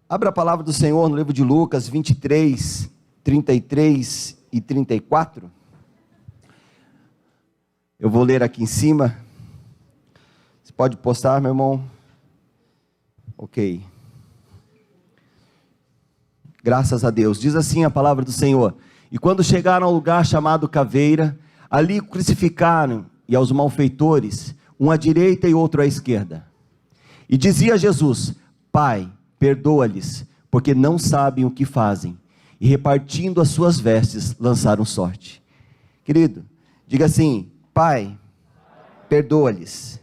Abra a palavra do Senhor no livro de Lucas 23, 33 e 34. Eu vou ler aqui em cima. Você pode postar, meu irmão? Ok. Graças a Deus. Diz assim a palavra do Senhor: E quando chegaram ao lugar chamado Caveira, ali crucificaram e aos malfeitores, um à direita e outro à esquerda. E dizia Jesus: Pai, perdoa-lhes, porque não sabem o que fazem. E repartindo as suas vestes, lançaram sorte. Querido, diga assim: Pai, perdoa-lhes.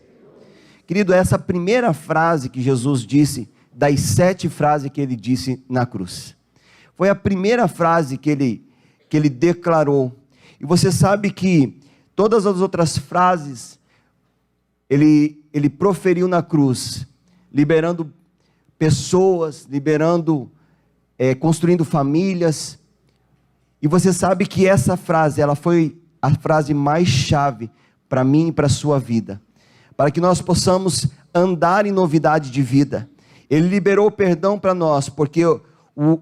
Querido, essa primeira frase que Jesus disse, das 7 frases que ele disse na cruz, foi a primeira frase que ele declarou. E você sabe que todas as outras frases, ele proferiu na cruz, liberando pessoas, construindo famílias. E você sabe que essa frase, ela foi a frase mais chave para mim e para a sua vida, para que nós possamos andar em novidade de vida. Ele liberou perdão para nós, porque o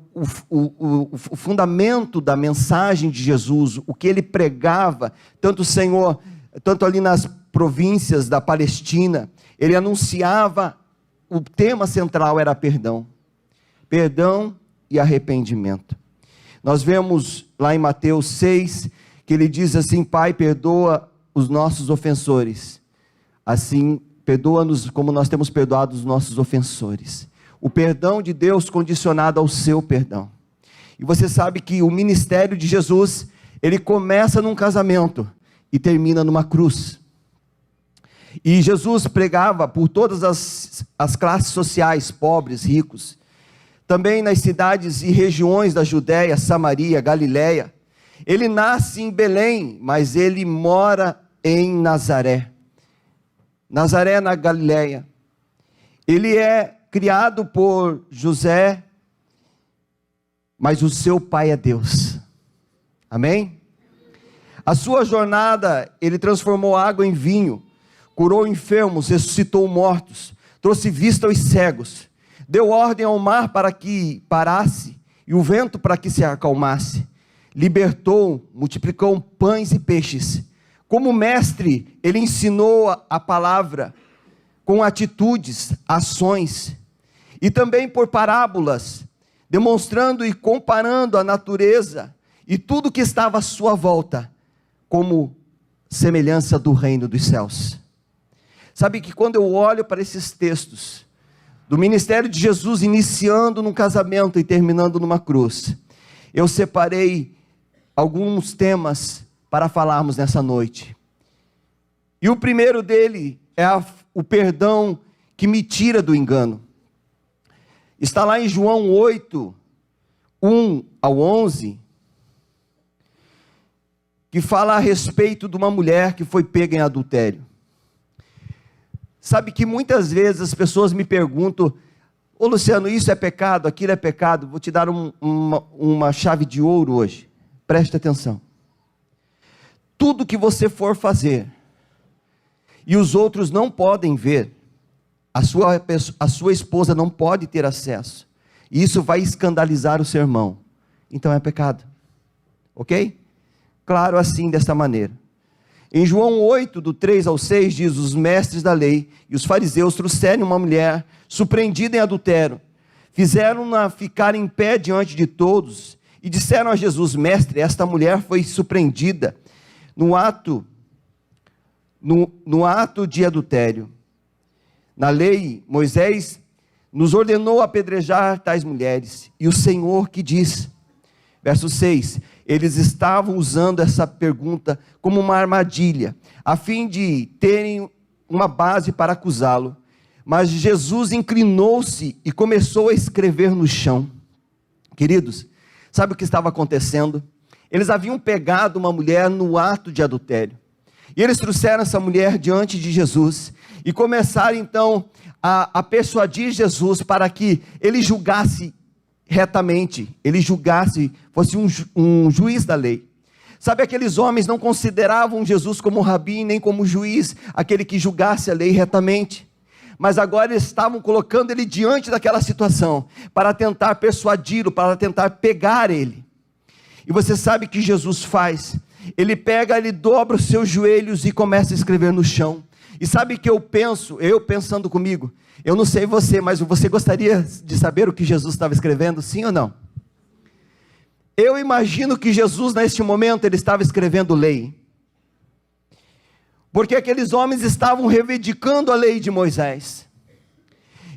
fundamento da mensagem de Jesus, o que ele pregava, tanto o Senhor, tanto ali nas províncias da Palestina, ele anunciava, o tema central era perdão e arrependimento. Nós vemos lá em Mateus 6, que ele diz assim: Pai, perdoa os nossos ofensores, assim, perdoa-nos como nós temos perdoado os nossos ofensores. O perdão de Deus condicionado ao seu perdão. E você sabe que o ministério de Jesus, ele começa num casamento e termina numa cruz. E Jesus pregava por todas as classes sociais, pobres, ricos, também nas cidades e regiões da Judéia, Samaria, Galiléia. Ele nasce em Belém, mas ele mora em Nazaré. Nazaré, na Galiléia. Ele é criado por José, mas o seu pai é Deus. Amém? A sua jornada, ele transformou água em vinho, curou enfermos, ressuscitou mortos, trouxe vista aos cegos, deu ordem ao mar para que parasse e o vento para que se acalmasse, libertou, multiplicou pães e peixes. Como mestre, ele ensinou a palavra com atitudes, ações, e também por parábolas, demonstrando e comparando a natureza e tudo que estava à sua volta, como semelhança do reino dos céus. Sabe que quando eu olho para esses textos, do ministério de Jesus iniciando num casamento e terminando numa cruz, eu separei alguns temas para falarmos nessa noite. E o primeiro dele é o perdão que me tira do engano. Está lá em João 8, 1 ao 11, que fala a respeito de uma mulher que foi pega em adultério. Sabe que muitas vezes as pessoas me perguntam: ô Luciano, isso é pecado, aquilo é pecado? Vou te dar uma chave de ouro hoje, preste atenção. Tudo que você for fazer, e os outros não podem ver, a sua esposa não pode ter acesso, e isso vai escandalizar o seu irmão, então é pecado, ok? Claro, assim, desta maneira. Em João 8, do 3 ao 6, diz: os mestres da lei e os fariseus trouxeram uma mulher surpreendida em adultério, fizeram-na ficar em pé diante de todos, e disseram a Jesus: mestre, esta mulher foi surpreendida no ato de adultério. Na lei, Moisés nos ordenou apedrejar tais mulheres, e o Senhor que diz? Verso 6, eles estavam usando essa pergunta como uma armadilha, a fim de terem uma base para acusá-lo. Mas Jesus inclinou-se e começou a escrever no chão. Queridos, sabe o que estava acontecendo? Eles haviam pegado uma mulher no ato de adultério, e eles trouxeram essa mulher diante de Jesus, e começaram então a persuadir Jesus para que ele julgasse retamente, ele julgasse, fosse um juiz da lei. Sabe, aqueles homens não consideravam Jesus como rabi, nem como juiz, aquele que julgasse a lei retamente. mas agora eles estavam colocando ele diante daquela situação, para tentar persuadi-lo, para tentar pegar ele. E você sabe o que Jesus faz? Ele pega, ele dobra os seus joelhos e começa a escrever no chão. E sabe o que eu penso? Eu pensando comigo, eu não sei você, mas você gostaria de saber o que Jesus estava escrevendo, sim ou não? Eu imagino que Jesus, neste momento, ele estava escrevendo lei. Porque aqueles homens estavam reivindicando a lei de Moisés.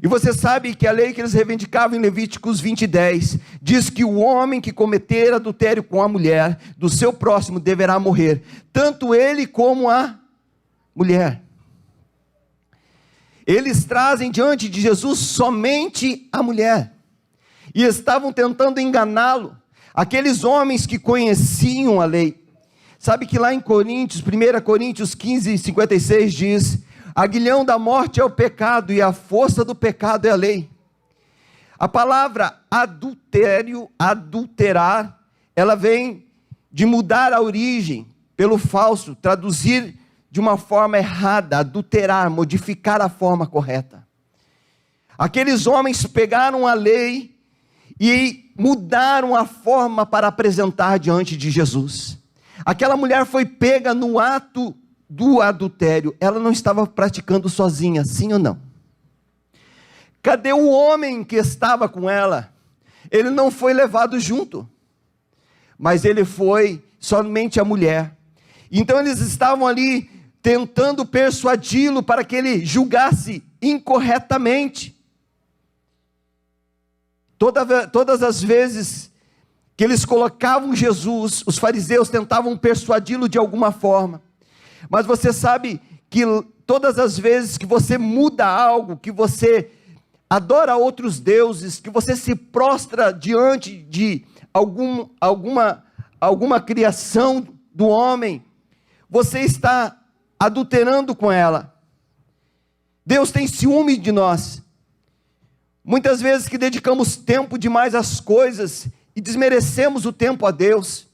E você sabe que a lei que eles reivindicavam em Levíticos 20:10, diz que o homem que cometer adultério com a mulher do seu próximo deverá morrer, tanto ele como a mulher. Eles trazem diante de Jesus somente a mulher, e estavam tentando enganá-lo, aqueles homens que conheciam a lei. Sabe que lá em Coríntios, 1 Coríntios 15:56 diz: aguilhão da morte é o pecado, e a força do pecado é a lei. A palavra adultério, adulterar, ela vem de mudar a origem, pelo falso, traduzir de uma forma errada, adulterar, modificar a forma correta. Aqueles homens pegaram a lei e mudaram a forma para apresentar diante de Jesus. Aquela mulher foi pega no ato do adultério, ela não estava praticando sozinha, sim ou não? Cadê o homem que estava com ela? Ele não foi levado junto, mas ele foi somente a mulher. Então eles estavam ali tentando persuadi-lo para que ele julgasse incorretamente. Todas as vezes que eles colocavam Jesus, os fariseus tentavam persuadi-lo de alguma forma. Mas você sabe que todas as vezes que você muda algo, que você adora outros deuses, que você se prostra diante de alguma criação do homem, você está adulterando com ela. Deus tem ciúme de nós. Muitas vezes que dedicamos tempo demais às coisas e desmerecemos o tempo a Deus.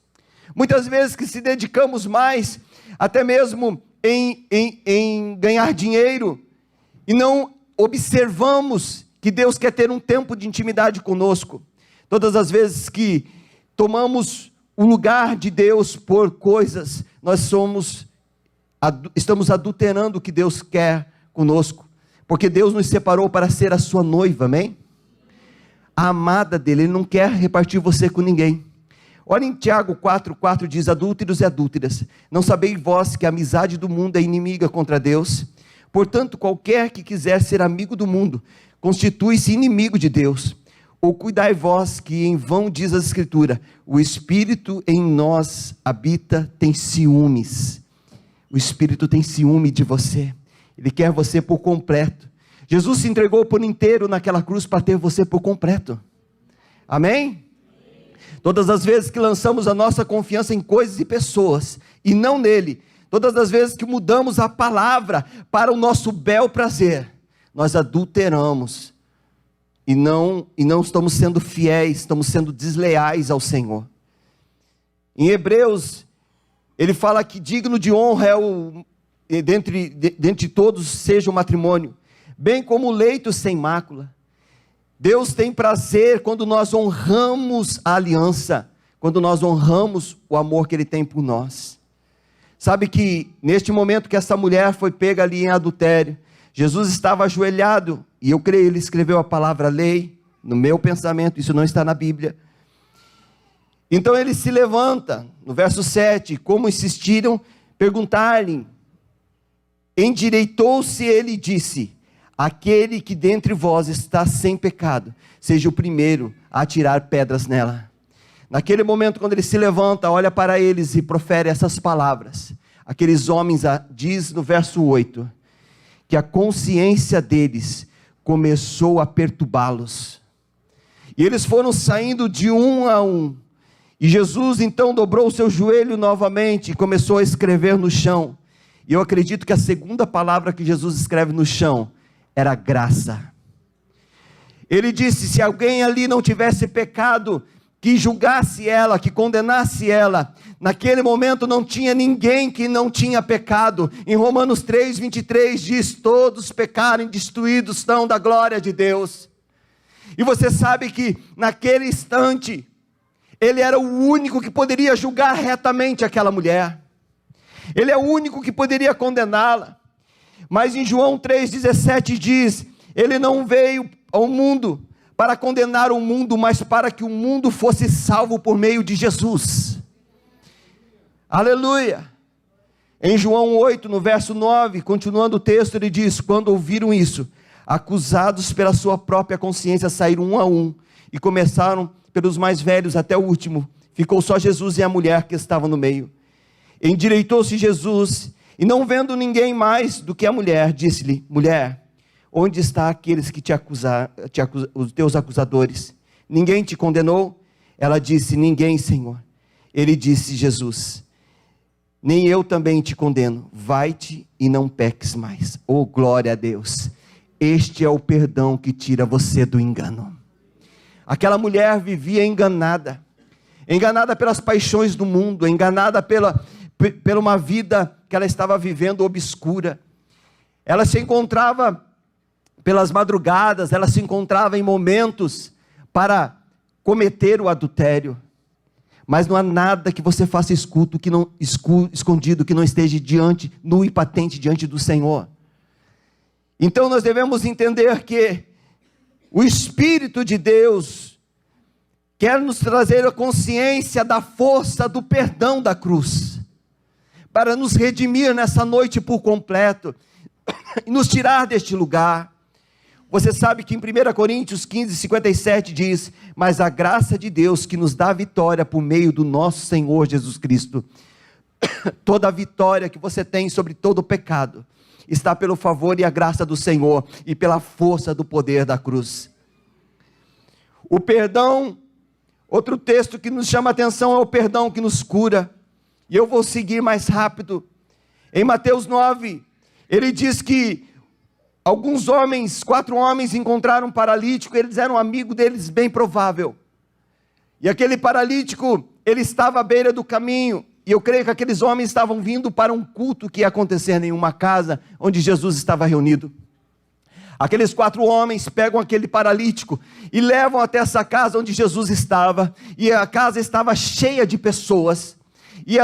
Muitas vezes que se dedicamos mais, até mesmo em ganhar dinheiro, e não observamos que Deus quer ter um tempo de intimidade conosco. Todas as vezes que tomamos o lugar de Deus por coisas, nós estamos adulterando o que Deus quer conosco, porque Deus nos separou para ser a sua noiva, amém? A amada dele, ele não quer repartir você com ninguém. Olha em Tiago 4:4 diz: adúlteros e adúlteras, não sabeis vós que a amizade do mundo é inimiga contra Deus? Portanto, qualquer que quiser ser amigo do mundo, constitui-se inimigo de Deus. Ou cuidai vós que em vão diz a Escritura, o Espírito em nós habita, tem ciúmes. O Espírito tem ciúme de você, ele quer você por completo. Jesus se entregou por inteiro naquela cruz para ter você por completo, amém? Todas as vezes que lançamos a nossa confiança em coisas e pessoas, e não nele, todas as vezes que mudamos a palavra para o nosso bel prazer, nós adulteramos, e não estamos sendo fiéis, estamos sendo desleais ao Senhor. Em Hebreus, ele fala que digno de honra é dentre todos seja o matrimônio, bem como o leito sem mácula. Deus tem prazer quando nós honramos a aliança, quando nós honramos o amor que Ele tem por nós. Sabe que neste momento que essa mulher foi pega ali em adultério, Jesus estava ajoelhado, e eu creio, ele escreveu a palavra lei, no meu pensamento, isso não está na Bíblia. Então ele se levanta, no verso 7, como insistiram, perguntar-lhe, endireitou-se ele e disse: aquele que dentre vós está sem pecado, seja o primeiro a atirar pedras nela. Naquele momento, quando ele se levanta, olha para eles e profere essas palavras. Aqueles homens, diz no verso 8, que a consciência deles começou a perturbá-los. E eles foram saindo de um a um. E Jesus então dobrou o seu joelho novamente e começou a escrever no chão. E eu acredito que a segunda palavra que Jesus escreve no chão era graça. Ele disse: se alguém ali não tivesse pecado, que julgasse ela, que condenasse ela, Naquele momento não tinha ninguém que não tinha pecado. Em Romanos 3:23 diz: todos pecaram e destruídos estão da glória de Deus. E você sabe que naquele instante, ele era o único que poderia julgar retamente aquela mulher. Ele é o único que poderia condená-la. Mas em João 3:17 diz: ele não veio ao mundo para condenar o mundo, mas para que o mundo fosse salvo por meio de Jesus. Aleluia. Em João 8, no verso 9, continuando o texto, ele diz: quando ouviram isso, acusados pela sua própria consciência, saíram um a um, e começaram pelos mais velhos até o último. Ficou só Jesus e a mulher que estava no meio. Endireitou-se Jesus, e não vendo ninguém mais do que a mulher, disse-lhe: mulher, onde estão aqueles que os teus acusadores? Ninguém te condenou? Ela disse: ninguém, Senhor. Ele disse: Jesus, nem eu também te condeno, vai-te e não peques mais. Oh, glória a Deus, este é o perdão que tira você do engano. Aquela mulher vivia enganada pelas paixões do mundo, enganada pela uma vida que ela estava vivendo obscura. Ela se encontrava pelas madrugadas, ela se encontrava em momentos para cometer o adultério. Mas não há nada que você faça escondido, que não esteja nu e patente diante do Senhor. Então nós devemos entender que o Espírito de Deus quer nos trazer a consciência da força do perdão da cruz, para nos redimir nessa noite por completo, e nos tirar deste lugar. Você sabe que em 1 Coríntios 15:57 diz: mas a graça de Deus que nos dá a vitória por meio do nosso Senhor Jesus Cristo. Toda a vitória que você tem sobre todo o pecado está pelo favor e a graça do Senhor e pela força do poder da cruz. O perdão, outro texto que nos chama a atenção é o perdão que nos cura. E eu vou seguir mais rápido. Em Mateus 9, ele diz que alguns homens, 4 homens encontraram um paralítico, eles eram amigos deles, bem provável. E aquele paralítico, ele estava à beira do caminho, e eu creio que aqueles homens estavam vindo para um culto que ia acontecer em uma casa, onde Jesus estava reunido. Aqueles 4 homens pegam aquele paralítico, e levam até essa casa onde Jesus estava, e a casa estava cheia de pessoas, e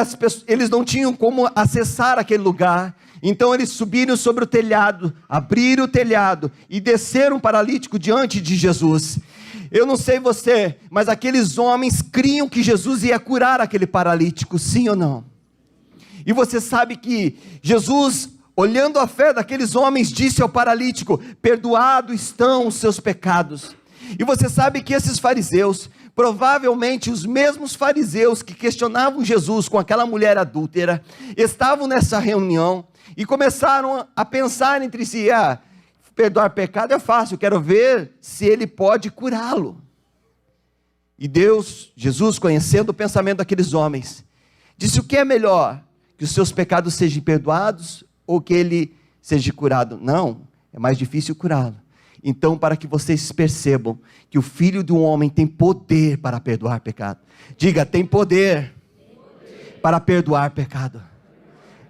eles não tinham como acessar aquele lugar. Então eles subiram sobre o telhado, abriram o telhado e desceram o paralítico diante de Jesus. Eu não sei você, mas aqueles homens criam que Jesus ia curar aquele paralítico, sim ou não? E você sabe que Jesus, olhando a fé daqueles homens, disse ao paralítico: perdoados estão os seus pecados. E você sabe que esses fariseus, provavelmente os mesmos fariseus que questionavam Jesus com aquela mulher adúltera, estavam nessa reunião e começaram a pensar entre si: perdoar pecado é fácil, quero ver se ele pode curá-lo. E Jesus, conhecendo o pensamento daqueles homens, disse: o que é melhor? Que os seus pecados sejam perdoados ou que ele seja curado? Não, é mais difícil curá-lo. Então, para que vocês percebam que o Filho de um homem tem poder para perdoar pecado. Diga: tem poder para perdoar pecado.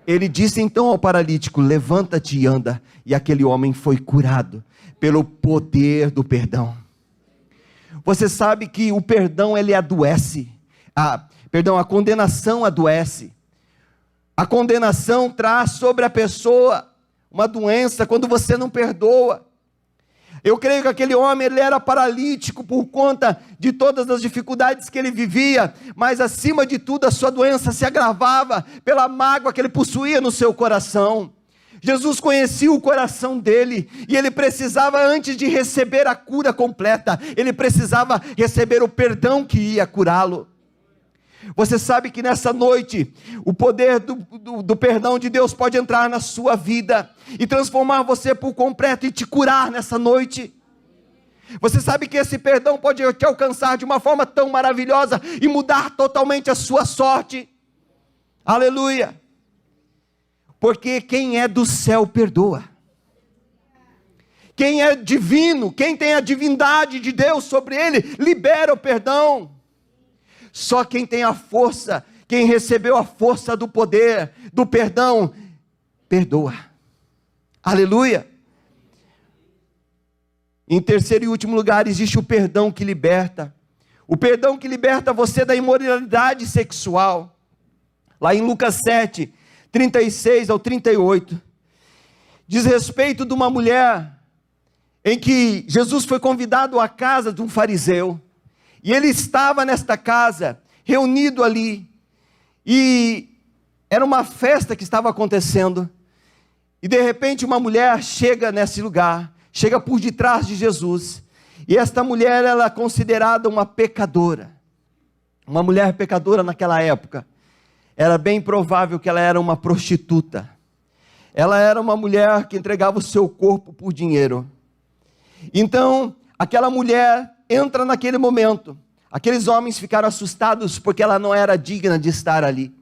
Ele disse então ao paralítico: levanta-te e anda. E aquele homem foi curado pelo poder do perdão. Você sabe que o perdão, ele adoece. A condenação adoece. A condenação traz sobre a pessoa uma doença quando você não perdoa. Eu creio que aquele homem, ele era paralítico por conta de todas as dificuldades que ele vivia, mas acima de tudo a sua doença se agravava pela mágoa que ele possuía no seu coração. Jesus conhecia o coração dele, e ele precisava, antes de receber a cura completa, ele precisava receber o perdão que ia curá-lo. Você sabe que nessa noite, o poder do perdão de Deus pode entrar na sua vida, e transformar você por completo, e te curar nessa noite. Você sabe que esse perdão pode te alcançar de uma forma tão maravilhosa, e mudar totalmente a sua sorte. Aleluia. Porque quem é do céu perdoa. Quem é divino, quem tem a divindade de Deus sobre ele, libera o perdão. Só quem tem a força quem recebeu a força do poder, do perdão, perdoa. Aleluia. Em terceiro e último lugar, existe o perdão que liberta. O perdão que liberta você da imoralidade sexual. Lá em Lucas 7, 36 ao 38, diz respeito de uma mulher em que Jesus foi convidado à casa de um fariseu, e ele estava nesta casa, reunido ali, e era uma festa que estava acontecendo, e de repente uma mulher chega nesse lugar, chega por detrás de Jesus, e esta mulher, ela é considerada uma pecadora, uma mulher pecadora naquela época. Era bem provável que ela era uma prostituta. Ela era uma mulher que entregava o seu corpo por dinheiro. Então, aquela mulher entra naquele momento. Aqueles homens ficaram assustados porque ela não era digna de estar ali.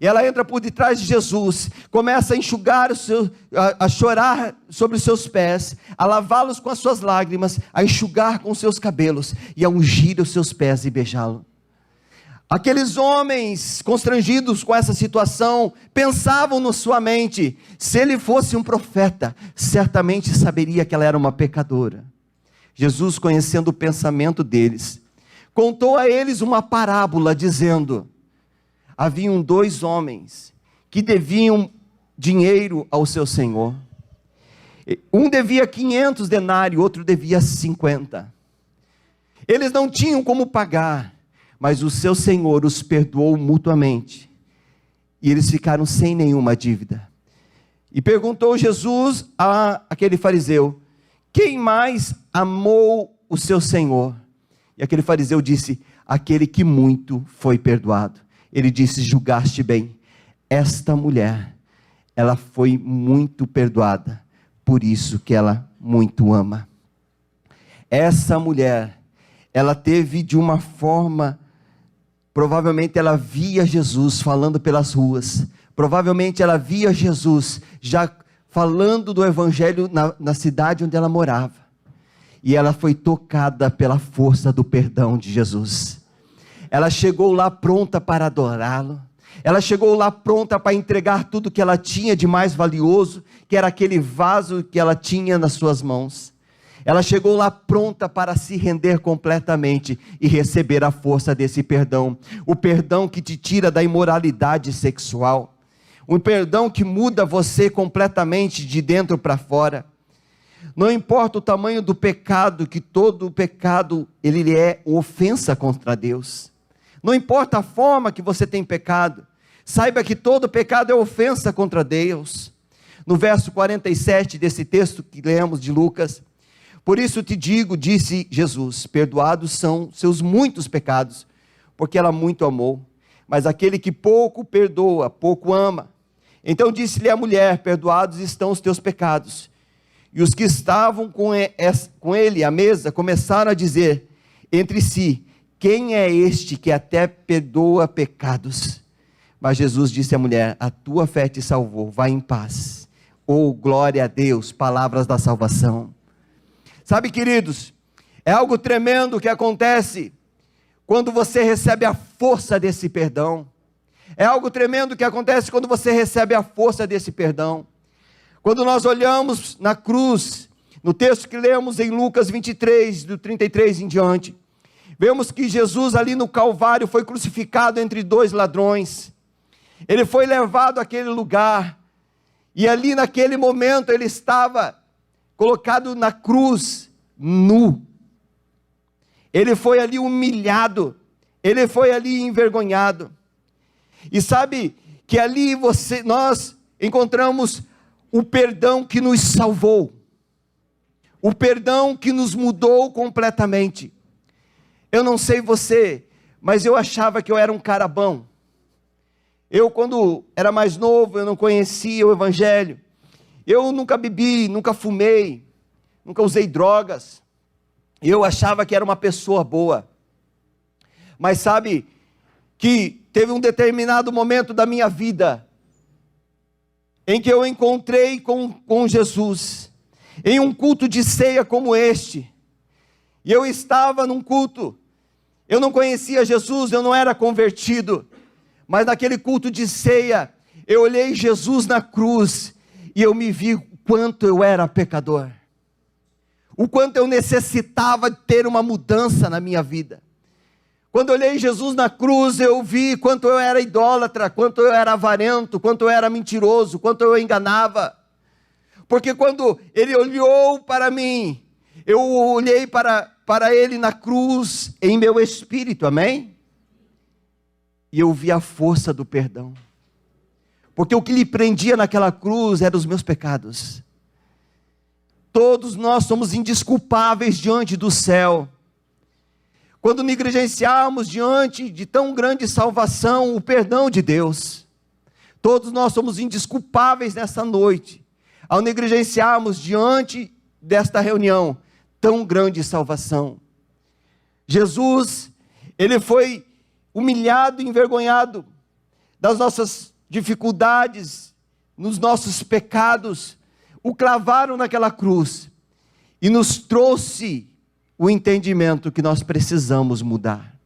E ela entra por detrás de Jesus, começa a enxugar a chorar sobre os seus pés, a lavá-los com as suas lágrimas, a enxugar com os seus cabelos e a ungir os seus pés e beijá-lo. Aqueles homens constrangidos com essa situação, pensavam na sua mente, se ele fosse um profeta, certamente saberia que ela era uma pecadora. Jesus, conhecendo o pensamento deles, contou a eles uma parábola, dizendo: haviam 2 homens, que deviam dinheiro ao seu senhor. Um devia 500 denários, outro devia 50. Eles não tinham como pagar, mas o seu senhor os perdoou mutuamente, e eles ficaram sem nenhuma dívida. E perguntou Jesus àquele fariseu: quem mais amou o seu senhor? E aquele fariseu disse: aquele que muito foi perdoado. Ele disse: julgaste bem, esta mulher, ela foi muito perdoada, por isso que ela muito ama. Essa mulher, ela teve de uma forma, provavelmente ela via Jesus falando pelas ruas, provavelmente ela via Jesus já falando do evangelho na cidade onde ela morava, e ela foi tocada pela força do perdão de Jesus. Ela chegou lá pronta para adorá-lo, ela chegou lá pronta para entregar tudo que ela tinha de mais valioso, que era aquele vaso que ela tinha nas suas mãos. Ela chegou lá pronta para se render completamente e receber a força desse perdão. O perdão que te tira da imoralidade sexual. Um perdão que muda você completamente de dentro para fora. Não importa o tamanho do pecado, que todo pecado ele é ofensa contra Deus. Não importa a forma que você tem pecado, saiba que todo pecado é ofensa contra Deus. No verso 47 desse texto que lemos de Lucas: por isso te digo, disse Jesus, perdoados são seus muitos pecados, porque ela muito amou. Mas aquele que pouco perdoa, pouco ama. Então disse-lhe a mulher: perdoados estão os teus pecados. E os que estavam com ele à mesa começaram a dizer entre si: quem é este que até perdoa pecados? Mas Jesus disse à mulher: a tua fé te salvou, vai em paz. Oh, glória a Deus, palavras da salvação. Sabe, queridos, é algo tremendo que acontece quando você recebe a força desse perdão. É algo tremendo que acontece quando você recebe a força desse perdão. Quando nós olhamos na cruz, no texto que lemos em Lucas 23, do 33 em diante, vemos que Jesus ali no Calvário foi crucificado entre 2 ladrões. Ele foi levado àquele lugar, e ali naquele momento ele estava colocado na cruz, nu. Ele foi ali humilhado, ele foi ali envergonhado. E sabe que ali nós encontramos o perdão que nos salvou, o perdão que nos mudou completamente. Eu não sei você, mas eu achava que eu era um cara bom. Eu, quando era mais novo, eu não conhecia o evangelho. Eu nunca bebi, nunca fumei, nunca usei drogas. Eu achava que era uma pessoa boa. Mas sabe que teve um determinado momento da minha vida em que eu encontrei com Jesus, em um culto de ceia como este. E eu estava num culto, eu não conhecia Jesus, eu não era convertido, Mas naquele culto de ceia, eu olhei Jesus na cruz e eu me vi o quanto eu era pecador. O quanto eu necessitava ter uma mudança na minha vida. Quando eu olhei Jesus na cruz, eu vi quanto eu era idólatra, quanto eu era avarento, quanto eu era mentiroso, quanto eu enganava. Porque quando Ele olhou para mim, eu olhei para Ele na cruz, em meu espírito, amém? E eu vi a força do perdão. Porque o que lhe prendia naquela cruz eram os meus pecados. Todos nós somos indesculpáveis diante do céu. Quando negligenciarmos diante de tão grande salvação, o perdão de Deus, todos nós somos indesculpáveis nessa noite, ao negligenciarmos diante desta reunião, tão grande salvação. Jesus, Ele foi humilhado e envergonhado das nossas dificuldades, nos nossos pecados, o clavaram naquela cruz, e nos trouxe o entendimento que nós precisamos mudar.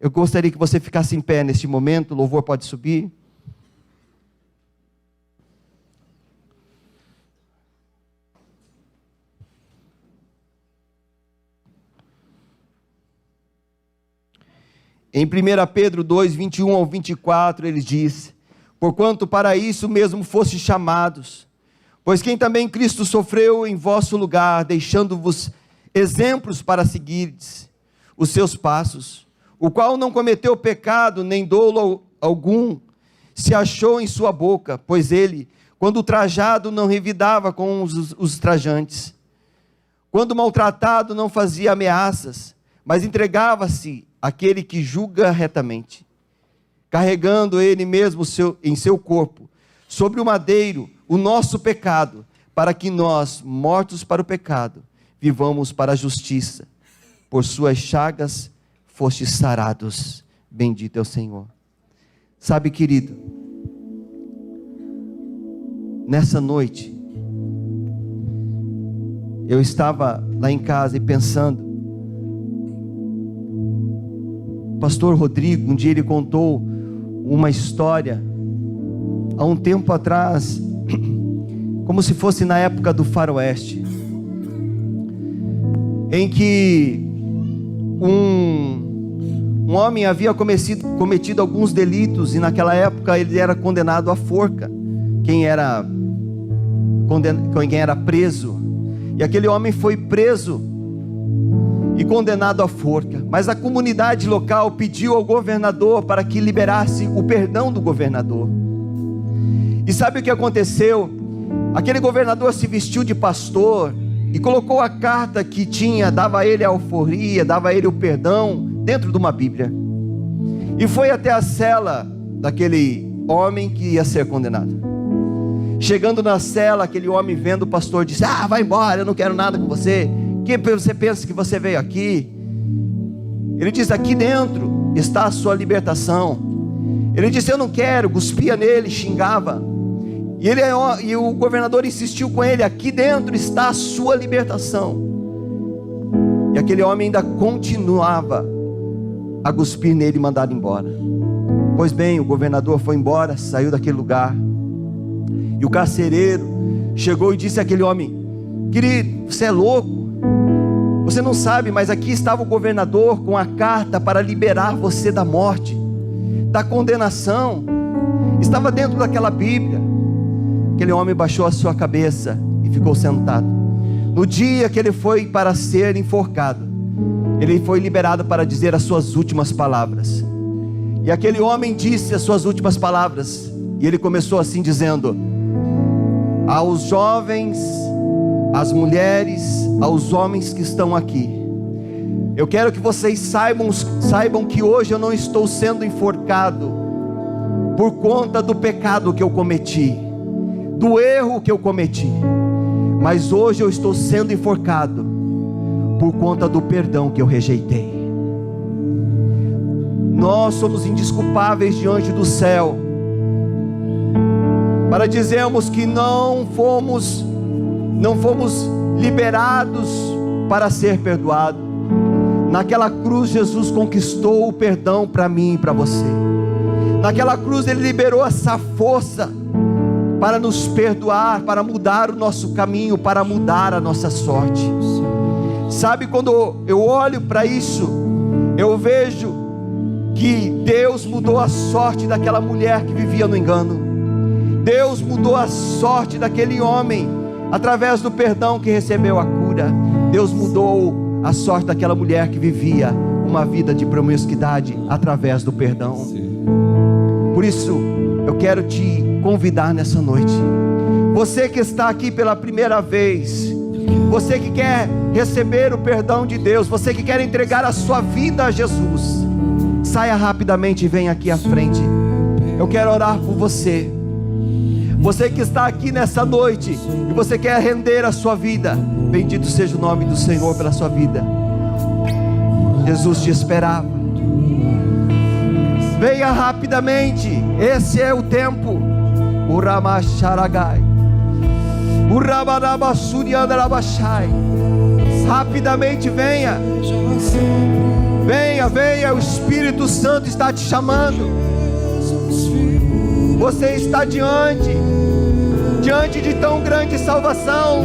Eu gostaria que você ficasse em pé neste momento, o louvor pode subir. Em 1 Pedro 2, 21 ao 24, ele diz: porquanto para isso mesmo fostes chamados, pois quem também Cristo sofreu em vosso lugar, deixando-vos exemplos para seguirdes os seus passos, o qual não cometeu pecado, nem dolo algum se achou em sua boca, pois ele, quando ultrajado, não revidava com os trajantes, quando maltratado, não fazia ameaças, mas entregava-se àquele que julga retamente, carregando ele mesmo em seu corpo, sobre o madeiro, o nosso pecado, para que nós, mortos para o pecado, vivamos para a justiça. Por suas chagas fostes sarados. Bendito é o Senhor. Sabe, querido, nessa noite, eu estava lá em casa e pensando, pastor Rodrigo, um dia ele contou uma história, há um tempo atrás, como se fosse na época do faroeste, em que um homem havia cometido alguns delitos, e naquela época ele era condenado à forca, quem era preso, e aquele homem foi preso e condenado à forca, mas a comunidade local pediu ao governador para que liberasse o perdão do governador. E sabe o que aconteceu? Aquele governador se vestiu de pastor e colocou a carta que dava a ele a alforria, dava a ele o perdão, dentro de uma Bíblia. E foi até a cela daquele homem que ia ser condenado. Chegando na cela, aquele homem vendo o pastor, disse: vai embora, eu não quero nada com você. Que você pensa que você veio aqui? Ele diz: aqui dentro está a sua libertação. Ele disse: eu não quero, cuspia nele, xingava. E o governador insistiu com ele: aqui dentro está a sua libertação. E aquele homem ainda continuava a cuspir nele e mandar embora. Pois bem, o governador foi embora, saiu daquele lugar. E o carcereiro chegou e disse àquele homem: querido, você é louco? Você não sabe, mas aqui estava o governador com a carta para liberar você da morte, da condenação. Estava dentro daquela Bíblia. Aquele homem baixou a sua cabeça e ficou sentado. No dia que ele foi para ser enforcado, ele foi liberado para dizer as suas últimas palavras. E aquele homem disse as suas últimas palavras, e ele começou assim dizendo: aos jovens, às mulheres, aos homens que estão aqui, eu quero que vocês saibam que hoje eu não estou sendo enforcado por conta do pecado que eu cometi, do erro que eu cometi, mas hoje eu estou sendo enforcado por conta do perdão que eu rejeitei. Nós somos indesculpáveis diante do céu para dizermos que não fomos liberados para ser perdoado, Naquela cruz Jesus conquistou o perdão para mim e para você. Naquela cruz Ele liberou essa força para nos perdoar, para mudar o nosso caminho, para mudar a nossa sorte. Sabe, quando eu olho para isso, eu vejo que Deus mudou a sorte daquela mulher que vivia no engano. Deus mudou a sorte daquele homem através do perdão que recebeu a cura. Deus mudou a sorte daquela mulher que vivia uma vida de promiscuidade através do perdão. Por isso eu quero te convidar nessa noite, você que está aqui pela primeira vez, você que quer receber o perdão de Deus, você que quer entregar a sua vida a Jesus, saia rapidamente e venha aqui à frente. Eu quero orar por você. Você que está aqui nessa noite e você quer render a sua vida, bendito seja o nome do Senhor pela sua vida. Jesus te esperava. Venha rapidamente, esse é o tempo. Rapidamente venha. Venha, venha, o Espírito Santo está te chamando. Você está diante de tão grande salvação.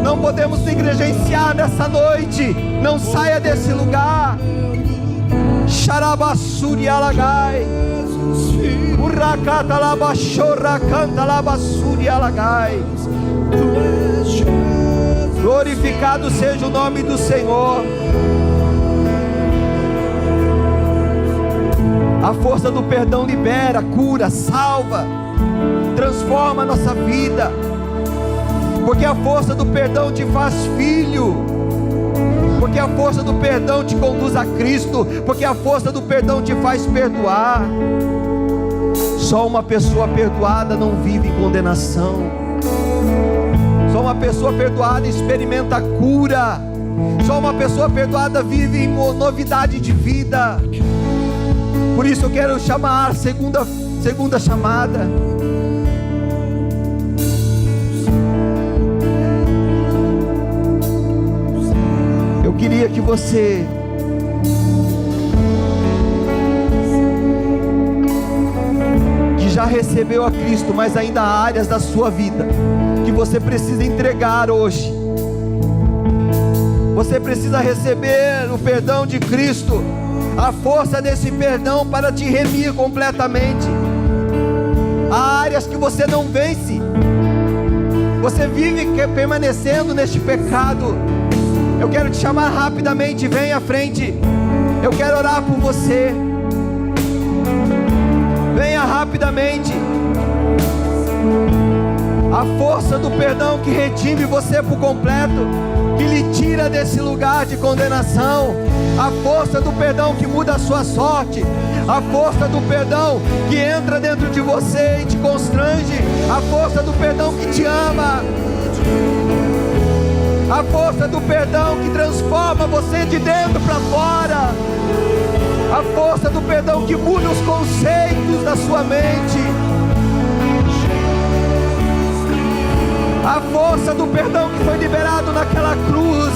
Não podemos negligenciar nessa noite. Não saia desse lugar. Xarabassuri alagai, urracata labachorra canta labassuri alagai. Glorificado seja o nome do Senhor. A força do perdão libera, cura, salva, transforma a nossa vida, porque a força do perdão te faz filho, porque a força do perdão te conduz a Cristo, porque a força do perdão te faz perdoar. Só uma pessoa perdoada não vive em condenação. Só uma pessoa perdoada experimenta cura. Só uma pessoa perdoada vive em novidade de vida. Por isso eu quero chamar segunda chamada. Eu queria que você que já recebeu a Cristo, mas ainda há áreas da sua vida que você precisa entregar hoje. Você precisa receber o perdão de Cristo, a força desse perdão para te remir completamente. Há áreas que você não vence, você vive permanecendo neste pecado. Eu quero te chamar rapidamente, vem à frente. Eu quero orar por você. Venha rapidamente. A força do perdão que redime você por completo, que lhe tira desse lugar de condenação. A força do perdão que muda a sua sorte. A força do perdão que entra dentro de você e te constrange. A força do perdão que te ama. A força do perdão que transforma você de dentro para fora. A força do perdão que muda os conceitos da sua mente. A força do perdão que foi liberado naquela cruz.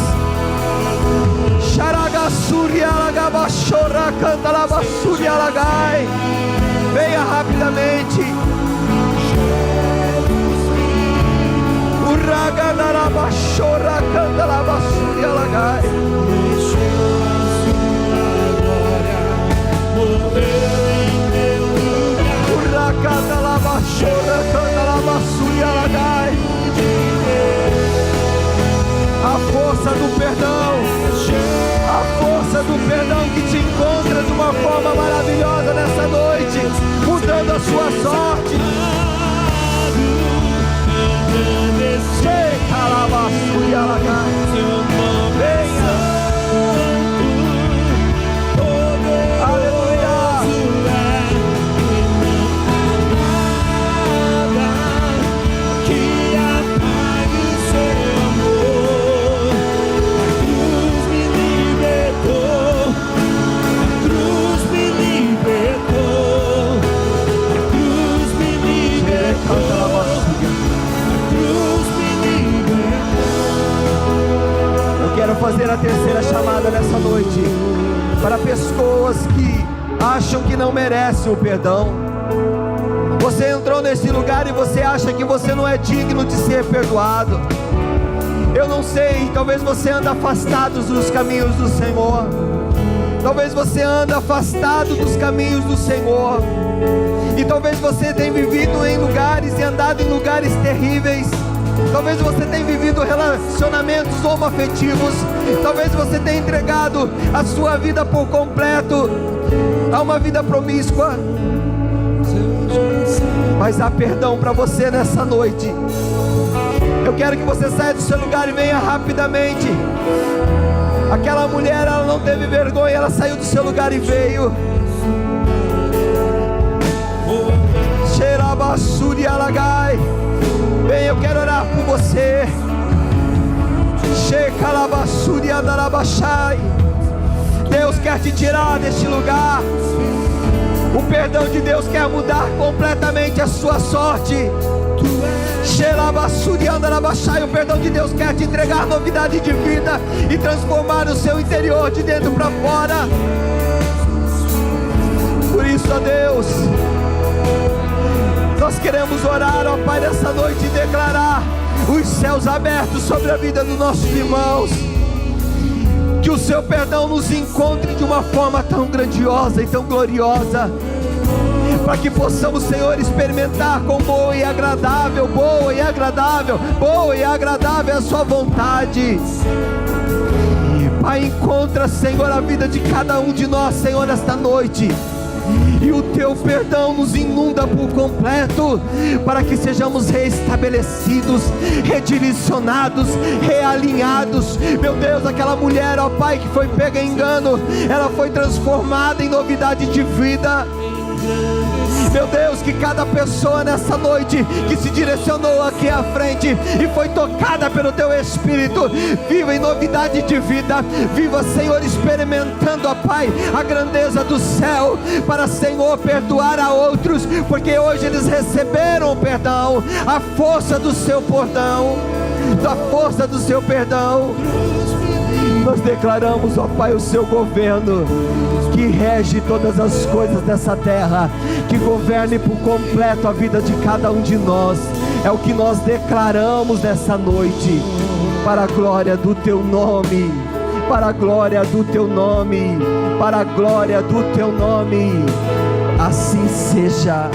Venha rapidamente. A força do perdão, a força do perdão que te encontra de uma forma maravilhosa nessa noite, mudando a sua sorte. Venha, noite para pessoas que acham que não merecem o perdão. Você entrou nesse lugar e você acha que você não é digno de ser perdoado. Eu não sei, talvez você anda afastado dos caminhos do Senhor. Talvez você anda afastado dos caminhos do Senhor. E talvez você tenha vivido em lugares e andado em lugares terríveis. Talvez você tenha vivido relacionamentos homoafetivos. Talvez você tenha entregado a sua vida por completo a uma vida promíscua. Mas há perdão para você nessa noite. Eu quero que você saia do seu lugar e venha rapidamente. Aquela mulher, ela não teve vergonha, ela saiu do seu lugar e veio. Xerabassuri alagai. Bem, eu quero orar por você. Shekalabassuri adarabashai. Deus quer te tirar deste lugar. O perdão de Deus quer mudar completamente a sua sorte. Shelabassuri adarabashai. O perdão de Deus quer te entregar novidade de vida e transformar o seu interior de dentro para fora. Por isso, ó Deus, nós queremos orar, ó Pai, nessa noite e declarar os céus abertos sobre a vida dos nossos irmãos. Que o seu perdão nos encontre de uma forma tão grandiosa e tão gloriosa, para que possamos, Senhor, experimentar com boa e agradável é a sua vontade. Pai, encontra, Senhor, a vida de cada um de nós, Senhor, nesta noite. E o teu perdão nos inunda por completo, para que sejamos restabelecidos, redirecionados, realinhados. Meu Deus, aquela mulher, ó Pai, que foi pega em engano, ela foi transformada em novidade de vida. Meu Deus, que cada pessoa nessa noite que se direcionou aqui à frente e foi tocada pelo teu Espírito, viva em novidade de vida. Viva, Senhor, experimentando, ó Pai, a grandeza do céu, para, Senhor, perdoar a outros, porque hoje eles receberam o perdão, a força do seu perdão, da força do seu perdão. Nós declaramos, ó Pai, o seu governo, que rege todas as coisas dessa terra, que governe por completo a vida de cada um de nós. É o que nós declaramos nessa noite, para a glória do teu nome, para a glória do teu nome, para a glória do teu nome. Assim seja.